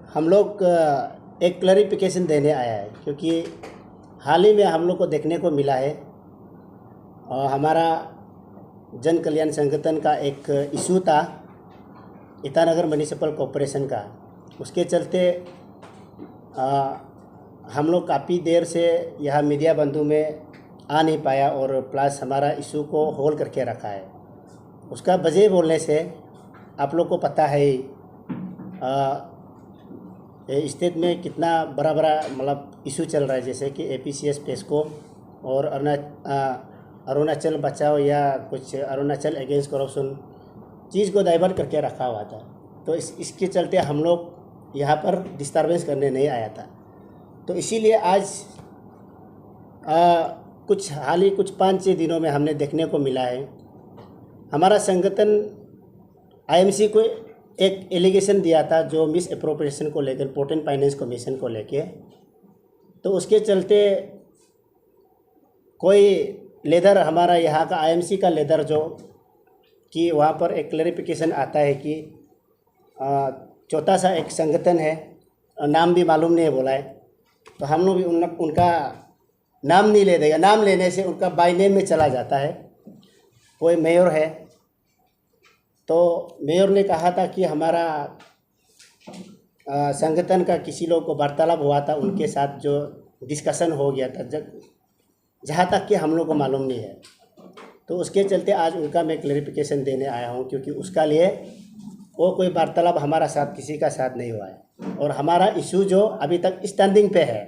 हम लोग एक क्लैरिफिकेशन देने आया है, क्योंकि हाल ही में हम लोग को देखने को मिला है और हमारा जन कल्याण संगठन का एक इशू था ईटानगर म्युनिसिपल कॉरपोरेशन का। उसके चलते हम लोग काफ़ी देर से यह मीडिया बंधु में आ नहीं पाया और प्लस हमारा इशू को होल्ड करके रखा है। उसका वजह बोलने से आप लोग को पता है स्टेट में कितना बड़ा मतलब इशू चल रहा है, जैसे कि APCS पेस्को और अरुणाचल बचाओ या कुछ अरुणाचल अगेंस्ट करप्शन चीज़ को डाइवर्ट करके रखा हुआ था। तो इसके चलते हम लोग यहाँ पर डिस्टर्बेंस करने नहीं आया था। तो इसीलिए आज कुछ 5-6 दिनों में हमने देखने को मिला है हमारा संगठन IMC को एक एलिगेशन दिया था जो मिस एप्रोप्रिएशन को लेकर, पोर्ट फाइनेंस कमीशन को लेके। तो उसके चलते कोई लीडर हमारा यहाँ का IMC का लीडर जो कि वहाँ पर एक क्लैरिफिकेशन आता है कि छोटा सा एक संगठन है, नाम भी मालूम नहीं है बोला है, तो हम लोग भी उनका नाम नहीं ले देगा। नाम लेने से उनका बाय नेम में चला जाता है। कोई मेयर है, तो मेयर ने कहा था कि हमारा संगठन का किसी लोग को वार्तालाप हुआ था, उनके साथ जो डिस्कशन हो गया था, जहाँ तक कि हम लोग को मालूम नहीं है। तो उसके चलते आज उनका मैं क्लैरिफिकेशन देने आया हूँ, क्योंकि उसका लिए वो कोई वार्तालाप हमारा साथ किसी का साथ नहीं हुआ है और हमारा इशू जो अभी तक स्टैंडिंग पे है।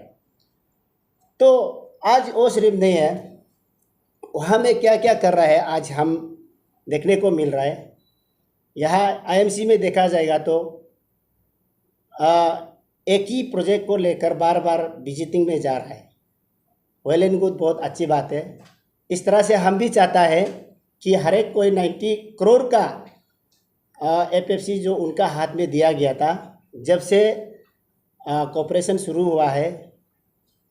तो आज वो सिर्फ नहीं है, वहाँ में क्या क्या कर रहा है आज हम देखने को मिल रहा है। यहाँ IMC में देखा जाएगा तो एक ही प्रोजेक्ट को लेकर बार बार विजिटिंग में जा रहा है। वेल एंड गुड, बहुत अच्छी बात है। इस तरह से हम भी चाहता है कि हर एक कोई 90 करोड़ का FFC जो उनका हाथ में दिया गया था जब से कॉर्पोरेशन शुरू हुआ है,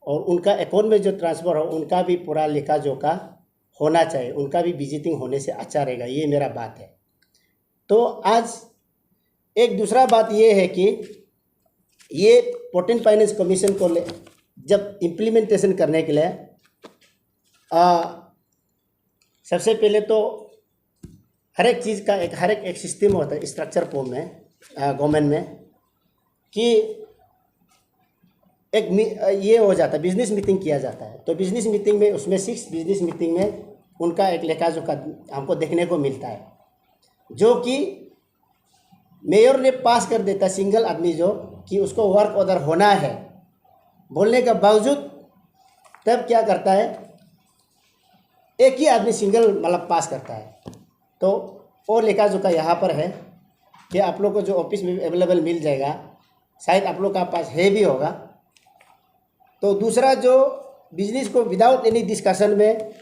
और उनका अकाउंट में जो ट्रांसफ़र हो उनका भी पूरा लेखा जोखा होना चाहिए, उनका भी विजिटिंग होने से अच्छा रहेगा। ये मेरा बात है। तो आज एक दूसरा बात ये है कि ये पोर्ट फाइनेंस कमीशन को जब इम्प्लीमेंटेशन करने के लिए सबसे पहले तो हर एक चीज़ का हर एक सिस्टम होता है स्ट्रक्चर फॉर्म में गवर्नमेंट में, कि एक ये हो जाता है, बिजनेस मीटिंग किया जाता है। तो बिजनेस मीटिंग में उसमें 6 बिजनेस मीटिंग में उनका एक लेखा जोखा हमको देखने को मिलता है, जो कि मेयर ने पास कर देता सिंगल आदमी जो कि उसको वर्क ऑर्डर होना है बोलने के बावजूद, तब क्या करता है एक ही आदमी सिंगल मतलब पास करता है। तो वो लेखा जोखा यहाँ पर है कि आप लोग को जो ऑफिस में अवेलेबल मिल जाएगा, शायद आप लोग का पास है भी होगा। तो दूसरा जो बिजनेस को विदाउट एनी डिस्कशन में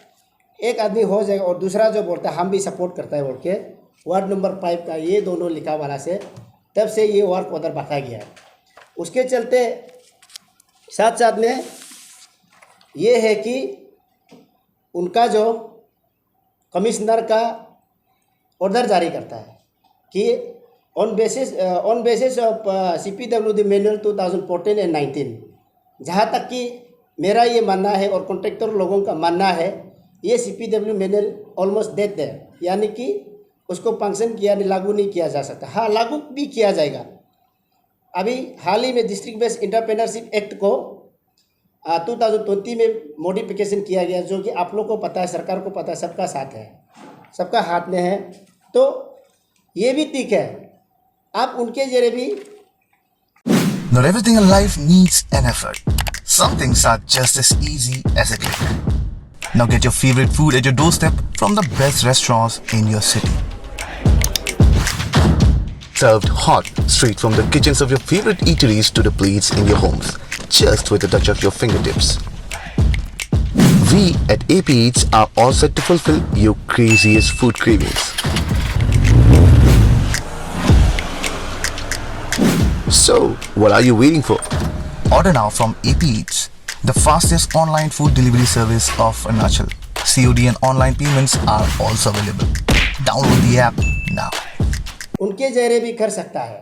एक आदमी हो जाएगा, और दूसरा जो बोलता है हम भी सपोर्ट करता है बोल के वार्ड नंबर 5 का ये दोनों लिखा वाला से तब से ये वर्क ऑर्डर बांटा गया है। उसके चलते साथ साथ में ये है कि उनका जो कमिश्नर का ऑर्डर जारी करता है कि on basis of CPWD manual 2014 and 19, जहाँ तक कि मेरा ये मानना है और कॉन्ट्रैक्टर लोगों का मानना है, ये CPW मैनुअल ऑलमोस्ट डेड है, यानी कि उसको फंक्शन किया लागू नहीं किया जा सकता। हाँ, लागू भी किया जाएगा। अभी हाल ही में डिस्ट्रिक्ट बेस्ड एंटरप्रेन्योरशिप एक्ट को 2020 में मॉडिफिकेशन किया गया, जो कि आप लोग को पता है, सरकार को पता है, सबका साथ है, सबका हाथ में है। तो ये भी ठीक है, आप उनके जरिए भी Not everything in life needs an effort. Some things are just as easy as a click. Now get your favorite food at your doorstep from the best restaurants in your city. Served hot, straight from the kitchens of your favorite eateries to the plates in your homes, just with a touch of your fingertips. We at AP Eats are all set to fulfill your craziest food cravings. So, what are you waiting for? Order now from AP Eats, the fastest online food delivery service of Arunachal. COD and online payments are also available. Download the app now. उनके जरिए भी कर सकता है।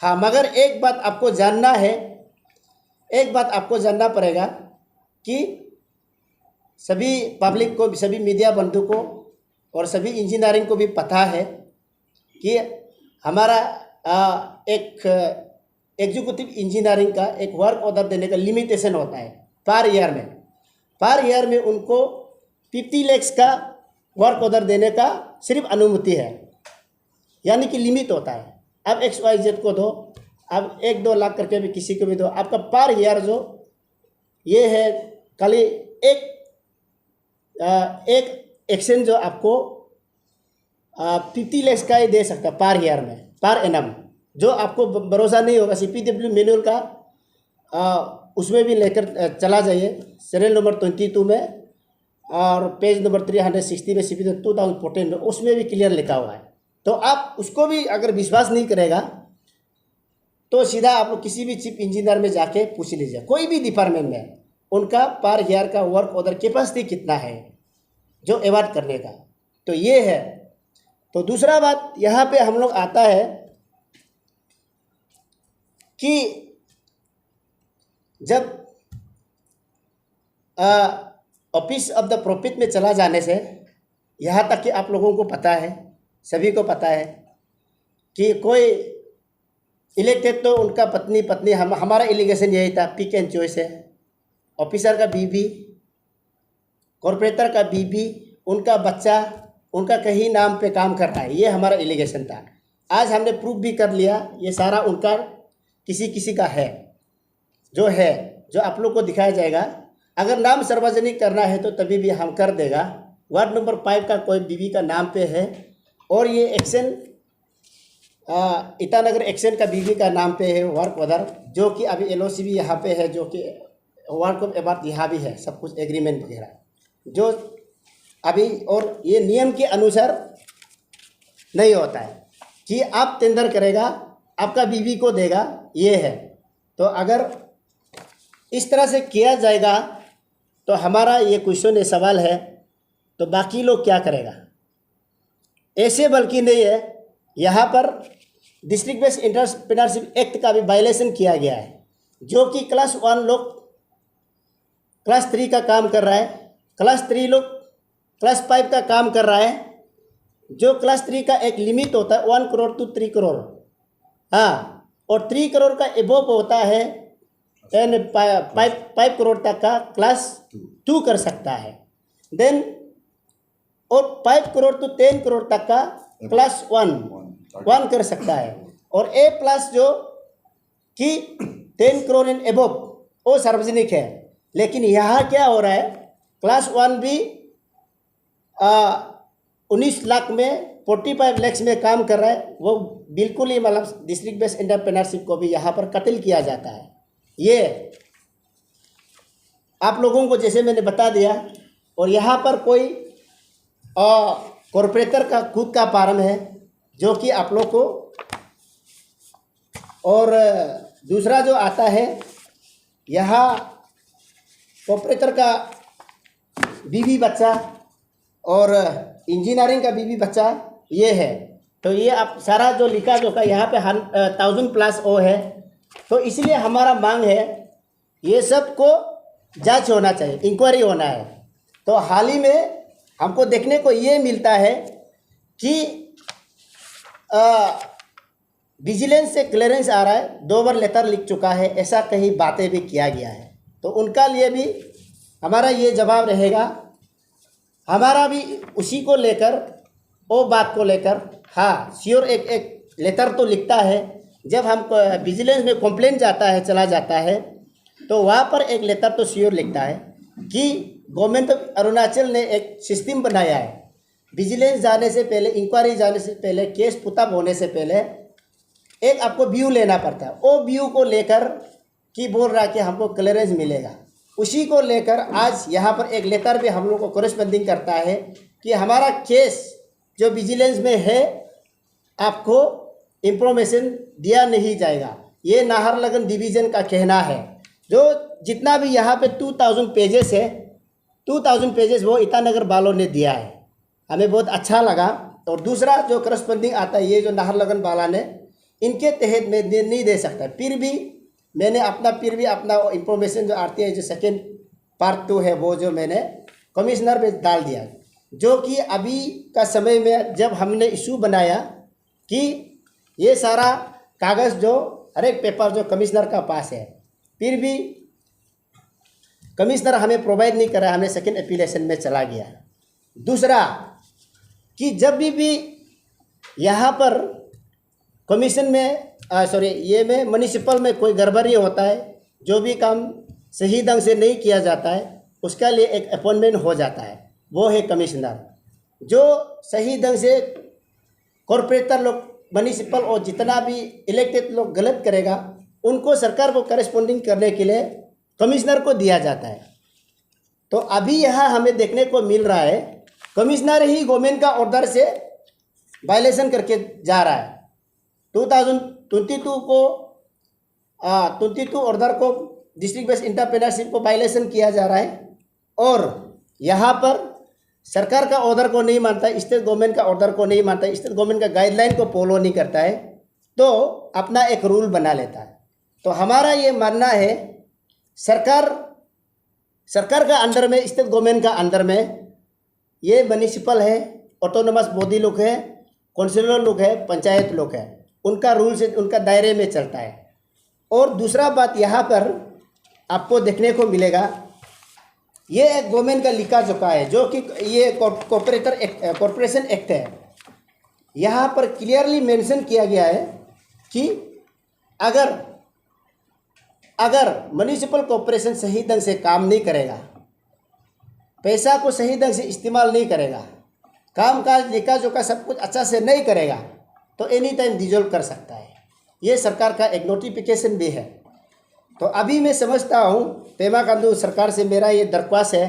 हाँ, मगर एक बात आपको जानना है, एक बात आपको जानना पड़ेगा कि सभी पब्लिक को, सभी मीडिया बंधु को और सभी इंजीनियरिंग को भी पता है कि हमारा एक एग्जीक्यूटिव इंजीनियरिंग का एक वर्क ऑर्डर देने का लिमिटेशन होता है पर ईयर में उनको 50 लाख का वर्क ऑर्डर देने का सिर्फ अनुमति है, यानी कि लिमिट होता है। अब XYZ को दो, अब 1-2 लाख करके भी किसी को भी दो, आपका पर ईयर जो ये है खाली एक एक्शन जो आपको 50 लाख का ही दे सकता है पर ईयर में, पर एनम। जो आपको भरोसा नहीं होगा, CPW मैनुअल का उसमें भी लेकर चला जाइए, सीरियल नंबर 22 में और पेज नंबर 360 में CPW 2014 में, उसमें भी क्लियर लिखा हुआ है। तो आप उसको भी अगर विश्वास नहीं करेगा तो सीधा आप लोग किसी भी चीफ इंजीनियर में जाके पूछ लीजिए, कोई भी डिपार्टमेंट में उनका पर ईयर का वर्क ऑर्डर कैपेसिटी कितना है जो एवार्ड करने का। तो ये है। तो दूसरा बात यहाँ पे हम लोग आता है कि जब ऑफिस ऑफ द प्रॉफिट में चला जाने से, यहाँ तक कि आप लोगों को पता है, सभी को पता है कि कोई इलेक्टेड तो उनका पत्नी हमारा एलिगेशन यही था, पिक एंड चॉइस है। ऑफिसर का बीवी, कॉर्पोरेटर का बीवी, उनका बच्चा, उनका कहीं नाम पे काम कर रहा है, ये हमारा एलिगेशन था। आज हमने प्रूफ भी कर लिया, ये सारा उनका किसी का है, जो आप लोग को दिखाया जाएगा। अगर नाम सार्वजनिक करना है तो तभी भी हम कर देगा। वार्ड नंबर 5 का कोई बीवी का नाम पे है और ये एक्शन ईटानगर एक्शन का बीवी का नाम पे है वर्क ऑर्डर, जो कि अभी LOC भी यहाँ पे है, जो कि वर्क ऑफ एबार्ट यहाँ भी है, सब कुछ एग्रीमेंट वगैरह जो अभी। और ये नियम के अनुसार नहीं होता है कि आप टेंडर करेगा आपका बीवी को देगा, ये है। तो अगर इस तरह से किया जाएगा तो हमारा ये क्वेश्चन, ये सवाल है, तो बाकी लोग क्या करेगा? ऐसे बल्कि नहीं है, यहाँ पर डिस्ट्रिक्ट बेस्ड एंटरप्रेन्योरशिप एक्ट का भी वायलेशन किया गया है, जो कि क्लास 1 लोग क्लास 3 का काम कर रहा है, क्लास 3 लोग क्लास 5 का काम कर रहा है। जो क्लास 3 का एक लिमिट होता है 1 करोड़ टू 3 करोड़, हाँ, और 3 करोड़ का एबोव होता है 5 करोड़ तक का क्लास 2 कर सकता है। देन और 5 करोड़ टू 10 करोड़ तक का क्लास 1 कर सकता है। और A+ जो कि 10 करोड़ एंड एबोव वो सार्वजनिक है। लेकिन यहाँ क्या हो रहा है, क्लास 1 भी 19 लाख में 45 लाख में काम कर रहा है, वो बिल्कुल ही मतलब डिस्ट्रिक्ट बेस्ड एंटरप्रेन्योरशिप को भी यहाँ पर कत्ल किया जाता है। ये आप लोगों को जैसे मैंने बता दिया। और यहाँ पर कोई कॉर्पोरेटर का खुद का फार्म है जो कि आप लोग को, और दूसरा जो आता है यहाँ कॉर्पोरेटर का बीवी बच्चा और इंजीनियरिंग का बीवी बच्चा, ये है। तो ये आप सारा जो लिखा जो का यहाँ पे 1000+ ओ है। तो इसलिए हमारा मांग है ये सब को जांच होना चाहिए, इंक्वायरी होना है। तो हाल ही में हमको देखने को ये मिलता है कि विजिलेंस से क्लियरेंस आ रहा है, 2 बार लेटर लिख चुका है, ऐसा कहीं बातें भी किया गया है। तो उनका लिए भी हमारा ये जवाब रहेगा, हमारा भी उसी को लेकर, वो बात को लेकर, हाँ श्योर एक लेटर तो लिखता है। जब हम विजिलेंस में कंप्लेंट चला जाता है तो वहाँ पर एक लेटर तो श्योर लिखता है कि गवर्नमेंट ऑफ अरुणाचल ने एक सिस्टम बनाया है, विजिलेंस जाने से पहले, इंक्वायरी जाने से पहले, केस पुटअप होने से पहले एक आपको व्यू लेना पड़ता है। वो व्यू को लेकर कि बोल रहा है कि हमको क्लियरेंस मिलेगा, उसी को लेकर आज यहाँ पर एक लेटर भी हम लोग को कोरेस्पॉन्डिंग करता है कि हमारा केस जो विजिलेंस में है आपको इंफॉर्मेशन दिया नहीं जाएगा। ये नाहरलगुन डिवीज़न का कहना है। जो जितना भी यहाँ पे 2000 पेजेस है, 2000 पेजेस वो ईटानगर वालों ने दिया है, हमें बहुत अच्छा लगा। और दूसरा जो करस्पॉन्डिंग आता है, ये जो नाहरलगुन वाला ने इनके तहत मैं नहीं दे सकता। फिर भी अपना इंफॉर्मेशन जो आती है, जो सेकेंड पार्ट 2 है, वो जो मैंने कमिश्नर पे डाल दिया, जो कि अभी का समय में जब हमने इशू बनाया कि ये सारा कागज़ जो हर एक पेपर जो कमिश्नर का पास है, फिर भी कमिश्नर हमें प्रोवाइड नहीं कर रहा, हमने सेकेंड एप्लीकेशन में चला गया। दूसरा कि जब भी यहाँ पर कमीशन में ये में म्यूनिसिपल में कोई गड़बड़ी होता है, जो भी काम सही ढंग से नहीं किया जाता है, उसका लिए एक अपॉइंटमेंट हो जाता है, वो है कमिश्नर। जो सही ढंग से कॉरपोरेटर लोग, म्यूनिसिपल और जितना भी इलेक्टेड लोग गलत करेगा, उनको सरकार को करेस्पॉन्डिंग करने के लिए कमिश्नर को दिया जाता है। तो अभी यहाँ हमें देखने को मिल रहा है कमिश्नर ही गवर्नमेंट का ऑर्डर से वायलेशन करके जा रहा है। 2022 ऑर्डर को डिस्ट्रिक्ट बेस्ड एंटरप्रेन्योरशिप को वायलेशन किया जा रहा है, और यहाँ पर सरकार का ऑर्डर को नहीं मानता है, स्टेट गवर्नमेंट का ऑर्डर को नहीं मानता है, स्टेट गवर्नमेंट का गाइडलाइन को फॉलो नहीं करता है, तो अपना एक रूल बना लेता है। तो हमारा ये मानना है सरकार का अंडर में, स्टेट गवर्नमेंट का अंडर में ये म्यूनिसिपल है, ऑटोनोमस बॉडी लोग है, काउंसिलर लोग है, पंचायत लोग है, उनका रूल से उनका दायरे में चलता है। और दूसरा बात यहाँ पर आपको देखने को मिलेगा, ये एक गवर्नमेंट का लिखा जोखा है, जो कि ये कॉरपोरेशन एक्ट है। यहाँ पर क्लियरली मेंशन किया गया है कि अगर म्यूनिसिपल कॉरपोरेशन सही ढंग से काम नहीं करेगा, पैसा को सही ढंग से इस्तेमाल नहीं करेगा, काम काज लिखा जोखा सब कुछ अच्छा से नहीं करेगा, तो एनी टाइम डिजोल्व कर सकता है। ये सरकार का एक नोटिफिकेशन भी है। तो अभी मैं समझता हूँ पेमा खांडू सरकार से मेरा ये दरख्वास्त है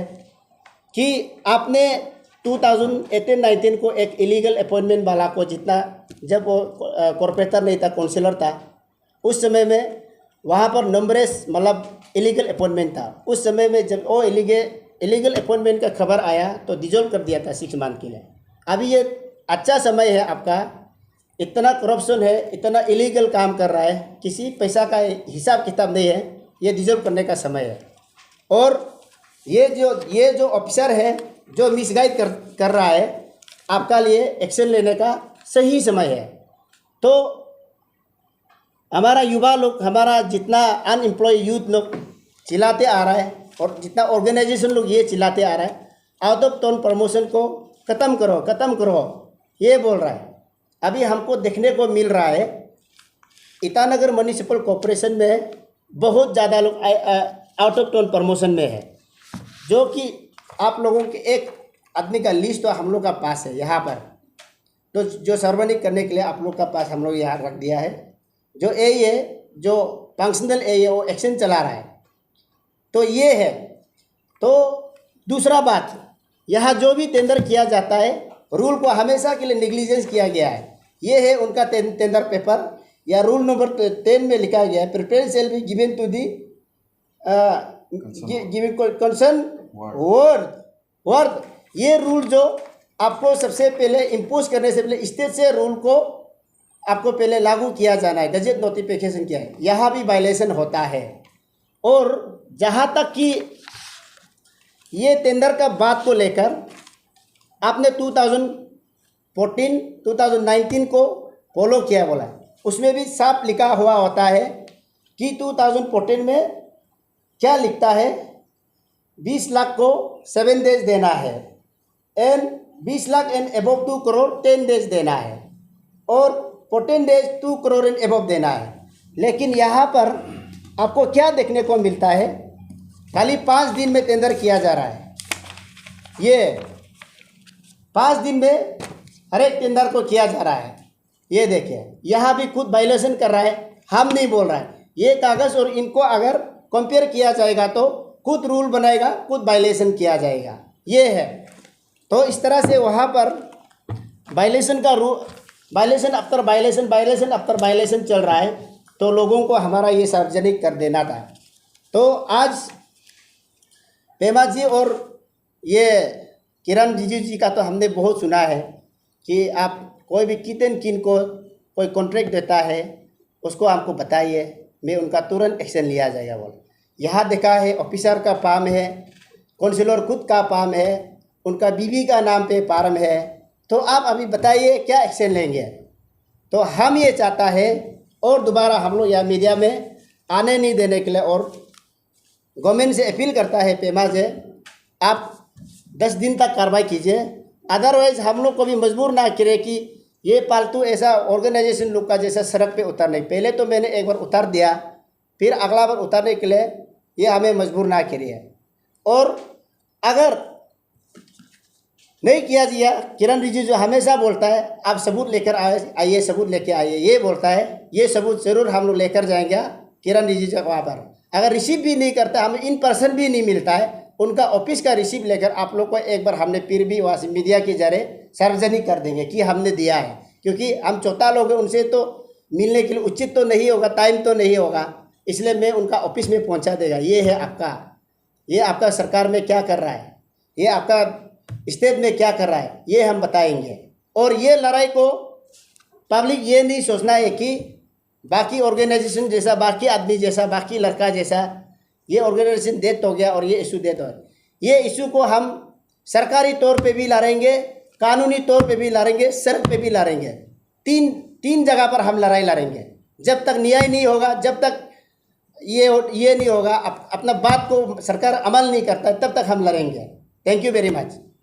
कि आपने 2018-19 को एक इलीगल अपॉइंटमेंट वाला को, जितना जब वो कॉरपोरेटर नहीं था, काउंसिलर था, उस समय में वहाँ पर नंबरेस मतलब इलीगल अपॉइंटमेंट था। उस समय में जब वो इलीगल अपॉइंटमेंट का खबर आया तो डिजोल्व कर दिया था 6 मंथ के लिए। अभी ये अच्छा समय है आपका, इतना करप्शन है, इतना इलीगल काम कर रहा है, किसी पैसा का हिसाब किताब नहीं है, ये डिजोल्व करने का समय है। और ये जो ऑफिसर है जो मिसगाइड कर रहा है, आपका लिए एक्शन लेने का सही समय है। तो हमारा युवा लोग, हमारा जितना अनएम्प्लॉय यूथ लोग चिल्लाते आ रहा है, और जितना ऑर्गेनाइजेशन लोग ये चिल्लाते आ रहा है, आउट ऑफ टाउन प्रमोशन को ख़त्म करो, ये बोल रहा है। अभी हमको देखने को मिल रहा है ईटानगर म्यूनिसिपल कॉरपोरेशन में बहुत ज़्यादा लोग आउट ऑफ टाउन प्रमोशन में है, जो कि आप लोगों के एक आदमी का लिस्ट तो हम लोग का पास है यहाँ पर, तो जो सार्वजनिक करने के लिए आप लोग का पास हम लोग यहाँ रख दिया है। जो एई है, जो फंक्शनल एई है, वो एक्शन चला रहा है। तो ये है। तो दूसरा बात, यहाँ जो भी टेंडर किया जाता है, रूल को हमेशा के लिए नेग्लिजेंस किया गया है। ये है उनका टेंडर पेपर, या रूल नंबर 10 में लिखा गया है, preference shall be given to the concern word. ये रूल जो आपको सबसे पहले इम्पोज करने से पहले स्टेट से रूल को आपको पहले लागू किया जाना है, गजट नोटिफिकेशन किया है, यहाँ भी वायलेशन होता है। और जहाँ तक कि ये टेंडर का बात को लेकर आपने 2014-2019 को फॉलो किया बोला, उसमें भी साफ लिखा हुआ होता है कि 2014 में क्या लिखता है, 20 लाख को 7 डेज देना है, and 20 lakh and above 2 crore 10 days देना है, और 14 डेज 2 करोड़ एंड अबव देना है। लेकिन यहाँ पर आपको क्या देखने को मिलता है, खाली 5 दिन में टेंडर किया जा रहा है। ये 5 दिन में हर एक टेंडर को किया जा रहा है। ये देखिए, यहाँ भी खुद वायलेशन कर रहा है, हम नहीं बोल रहा है। ये कागज़ और इनको अगर कंपेयर किया जाएगा तो खुद रूल बनाएगा, खुद वायलेशन किया जाएगा, ये है। तो इस तरह से वहाँ पर वायलेशन का वायलेशन आफ्टर वायलेशन चल रहा है। तो लोगों को हमारा ये सार्वजनिक कर देना था। तो आज पेमा जी और ये किरण रिजिजू जी का तो हमने बहुत सुना है कि आप कोई भी किन को कोई कॉन्ट्रैक्ट देता है, उसको हमको बताइए, मैं उनका तुरंत एक्शन लिया जाएगा बोल। यहाँ देखा है ऑफिसर का फार्म है, काउंसिलर खुद का फार्म है, उनका बीवी का नाम पे फार्म है, तो आप अभी बताइए क्या एक्शन लेंगे। तो हम ये चाहता है और दोबारा हम लोग यहाँ मीडिया में आने नहीं देने के लिए, और गवर्नमेंट से अपील करता है पेमा से, आप 10 दिन तक कार्रवाई कीजिए, अदरवाइज हम लोग को भी मजबूर ना करें कि ये पालतू ऐसा ऑर्गेनाइजेशन लोग का जैसा सड़क पे उतारने। पहले तो मैंने एक बार उतार दिया, फिर अगला बार उतारने के लिए ये हमें मजबूर ना करिए। और अगर नहीं किया दिया, किरण रिजिजू हमेशा बोलता है आप सबूत लेकर आइए, सबूत लेके आइए, ये बोलता है, ये सबूत ज़रूर हम लोग लेकर जाएंगे किरण रिजिजू वहाँ पर। अगर रिसीव भी नहीं करता, हमें इन पर्सन भी नहीं मिलता है, उनका ऑफिस का रिसीव लेकर आप लोग को एक बार हमने फिर भी वहाँ से मीडिया के जरिए सार्वजनिक कर देंगे कि हमने दिया है। क्योंकि हम चौथा लोग हैं, उनसे तो मिलने के लिए उचित तो नहीं होगा, टाइम तो नहीं होगा, इसलिए मैं उनका ऑफिस में पहुँचा देगा। ये है आपका, ये आपका सरकार में क्या कर रहा है, ये आपका स्टेट में क्या कर रहा है, ये हम बताएंगे। और ये लड़ाई को पब्लिक ये नहीं सोचना है कि बाकी ऑर्गेनाइजेशन जैसा, बाकी आदमी जैसा, बाकी लड़का जैसा ये ऑर्गेनाइजेशन डेथ हो गया और ये इशू डेथ हो गया। ये इशू को हम सरकारी तौर पे भी लड़ेंगे, कानूनी तौर पे भी लड़ेंगे, सड़क पे भी लड़ेंगे। तीन जगह पर हम लड़ाई लड़ेंगे। जब तक न्याय नहीं होगा, जब तक ये नहीं होगा, अपना बात को सरकार अमल नहीं करता, तब तक हम लड़ेंगे। Thank you very much.